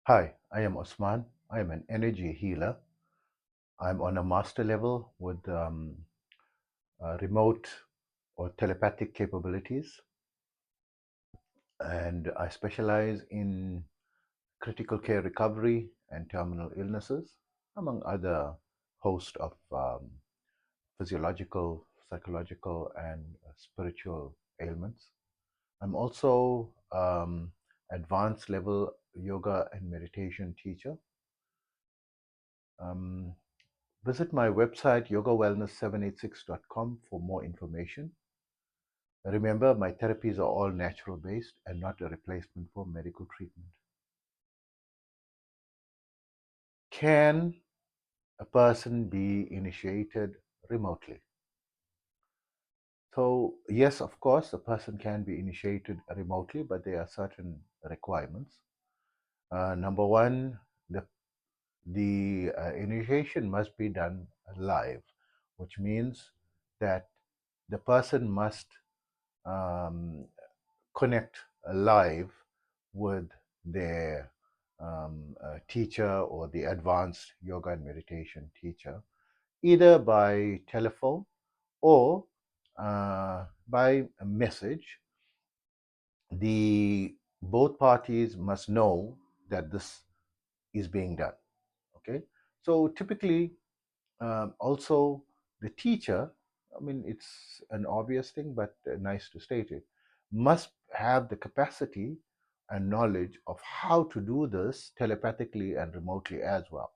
Hi, I am Osman. I am an energy healer. I'm on a master level with remote or telepathic capabilities, and I specialize in critical care recovery and terminal illnesses, among other host of physiological, psychological, and spiritual ailments. I'm also advanced level yoga and meditation teacher. Um, Visit my website yogawellness786.com for more information. Remember, my therapies are all natural based and not a replacement for medical treatment. Can a person be initiated remotely? So, yes, of course, a person can be initiated remotely, but there are certain requirements. Number one, the initiation must be done live, which means that the person must um, connect live with their teacher or the advanced yoga and meditation teacher, either by telephone or by a message. The both parties must know that this is being done. Okay, so typically, also the teacher, I mean, it's an obvious thing, but nice to state it, must have the capacity and knowledge of how to do this telepathically and remotely as well.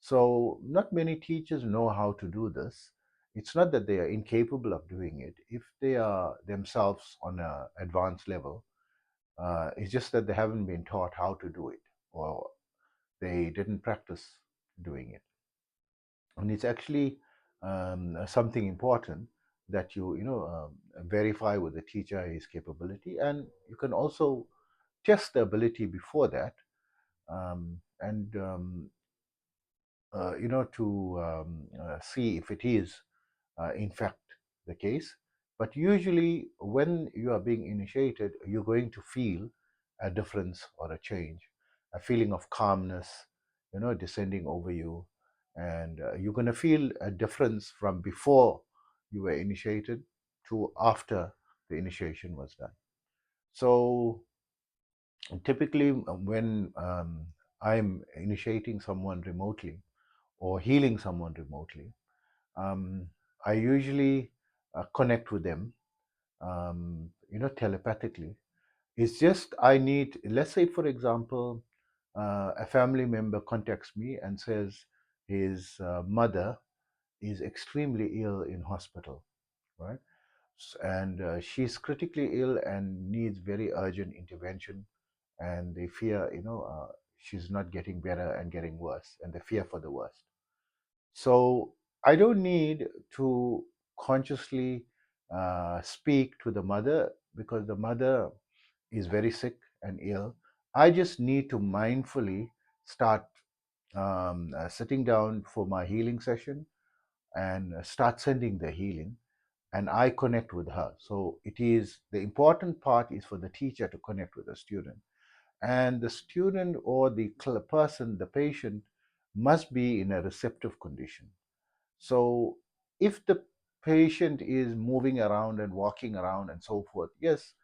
So, not many teachers know how to do this. It's not that they are incapable of doing it. If they are themselves on an advanced level, it's just that they haven't been taught how to do it, or they didn't practice doing it. And it's actually something important that verify with the teacher his capability, and you can also test the ability before that, and to see if it is in fact the case. But usually when you are being initiated, you're going to feel a difference or a change, a feeling of calmness, descending over you, and you're going to feel a difference from before you were initiated to after the initiation was done. So typically, when I'm initiating someone remotely or healing someone remotely, um, I usually connect with them, telepathically. It's just I need, let's say, for example, a family member contacts me and says his mother is extremely ill in hospital, right? And she's critically ill and needs very urgent intervention, and they fear, she's not getting better and getting worse, and they fear for the worst. So I don't need to consciously speak to the mother because the mother is very sick and ill. I just need to mindfully start sitting down for my healing session and start sending the healing, and I connect with her. So it is the important part is for the teacher to connect with the student, and the student or the person, the patient, must be in a receptive condition. So if the patient is moving around and walking around and so forth, yes,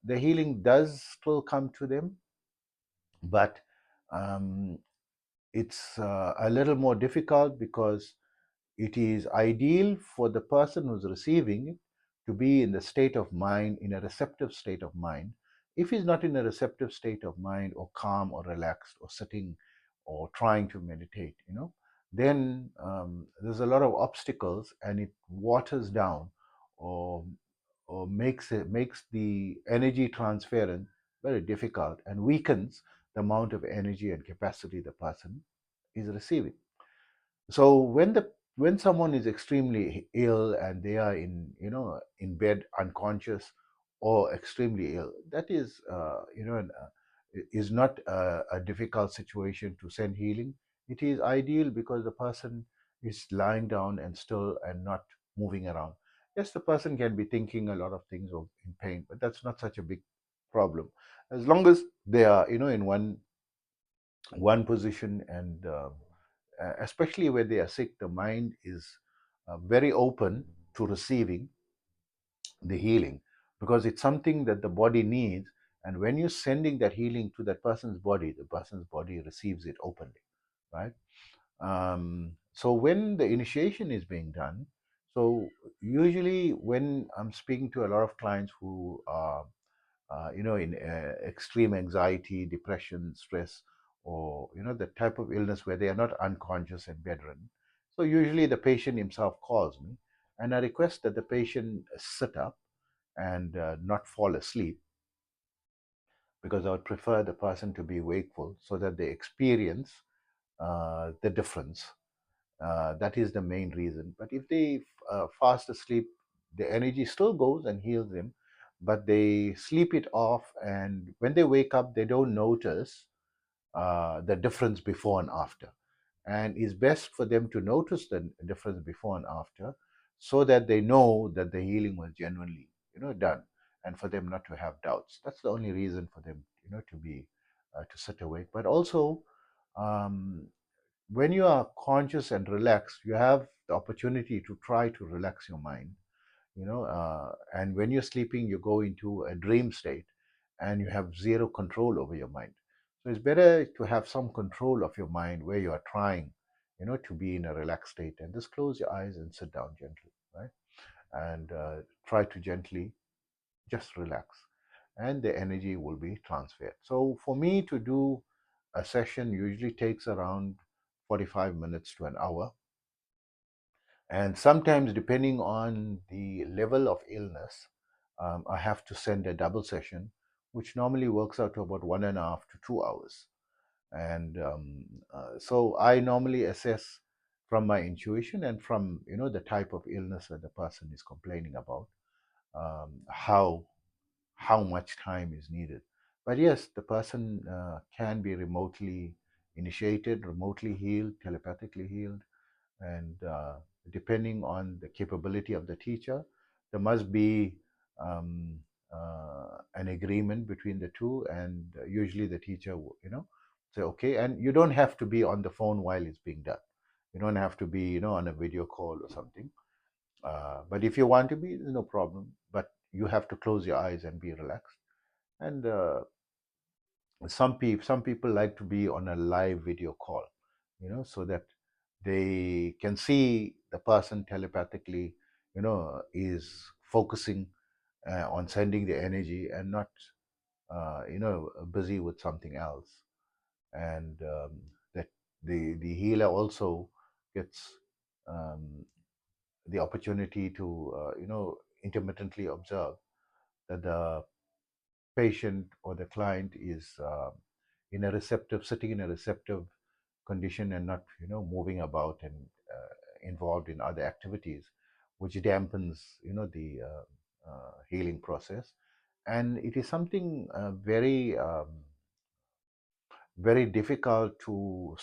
the healing does still come to them, but um, it's a little more difficult because it is ideal for the person who's receiving it to be in the state of mind, in a receptive state of mind. If he's not in a receptive state of mind, or calm, or relaxed, or sitting, or trying to meditate, then there's a lot of obstacles, and it waters down, or makes the energy transference very difficult and weakens the amount of energy and capacity the person is receiving. So when someone is extremely ill and they are in bed unconscious or extremely ill, that is is not a difficult situation to send healing. It is ideal because the person is lying down and still and not moving around. Yes, the person can be thinking a lot of things or in pain, but that's not such a big problem as long as they are in one one position, and especially when they are sick, the mind is very open to receiving the healing, because it's something that the body needs. And when you're sending that healing to that person's body, the person's body receives it openly, right? So when the initiation is being done, so usually when I'm speaking to a lot of clients who are in extreme anxiety, depression, stress, or the type of illness where they are not unconscious and bedridden. So usually the patient himself calls me, and I request that the patient sit up and not fall asleep, because I would prefer the person to be wakeful so that they experience the difference. That is the main reason. But if they fast asleep, the energy still goes and heals them, but they sleep it off, and when they wake up, they don't notice the difference before and after. And it's best for them to notice the difference before and after, so that they know that the healing was genuinely done, and for them not to have doubts. That's the only reason for them to be to sit awake. But also, um, when you are conscious and relaxed, you have the opportunity to try to relax your mind, and when you're sleeping, you go into a dream state, and you have zero control over your mind. So it's better to have some control of your mind, where you are trying to be in a relaxed state, and just close your eyes and sit down gently, right? And try to gently just relax, and the energy will be transferred. So for me to do a session usually takes around 45 minutes to an hour. And sometimes, depending on the level of illness, I have to send a double session, which normally works out to about 1.5 to 2 hours. And so I normally assess from my intuition and from the type of illness that the person is complaining about, how much time is needed. But yes, the person can be remotely initiated, remotely healed, telepathically healed, and depending on the capability of the teacher, there must be an agreement between the two, and usually the teacher say okay. And you don't have to be on the phone while it's being done. You don't have to be on a video call or something. But if you want to be, there's no problem, but you have to close your eyes and be relaxed. And some people like to be on a live video call, so that they can see the person telepathically, is focusing on sending the energy, and not busy with something else. And that the healer also gets um, the opportunity to intermittently observe that the patient or the client is sitting in a receptive condition, and not moving about and involved in other activities, which dampens the healing process. And it is something very difficult to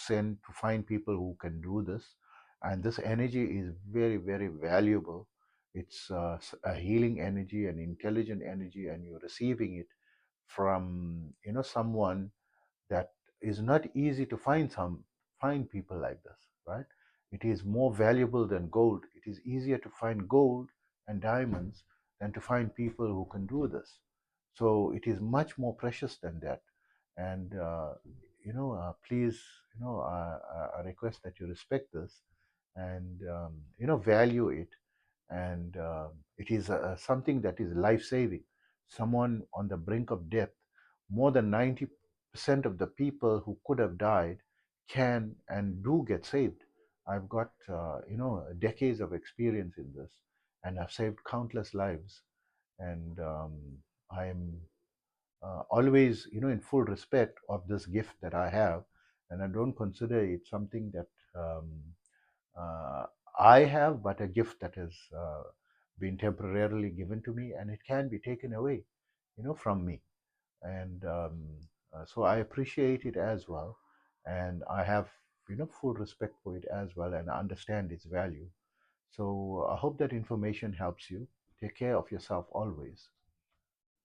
find people who can do this. And this energy is very, very valuable. It's a healing energy, an intelligent energy, and you're receiving it from someone that is not easy to find people like this, right? It is more valuable than gold. It is easier to find gold and diamonds than to find people who can do this. So it is much more precious than that. And please, I request that you respect this, and value it. And it is something that is life saving. Someone on the brink of death, more than 90% of the people who could have died can and do get saved. I've got decades of experience in this, and I've saved countless lives. And I'm always in full respect of this gift that I have, and I don't consider it something that um, uh, I have, but a gift that has been temporarily given to me, and it can be taken away from me. And so I appreciate it as well, and I have full respect for it as well, and I understand its value. So I hope that information helps you. Take care of yourself always.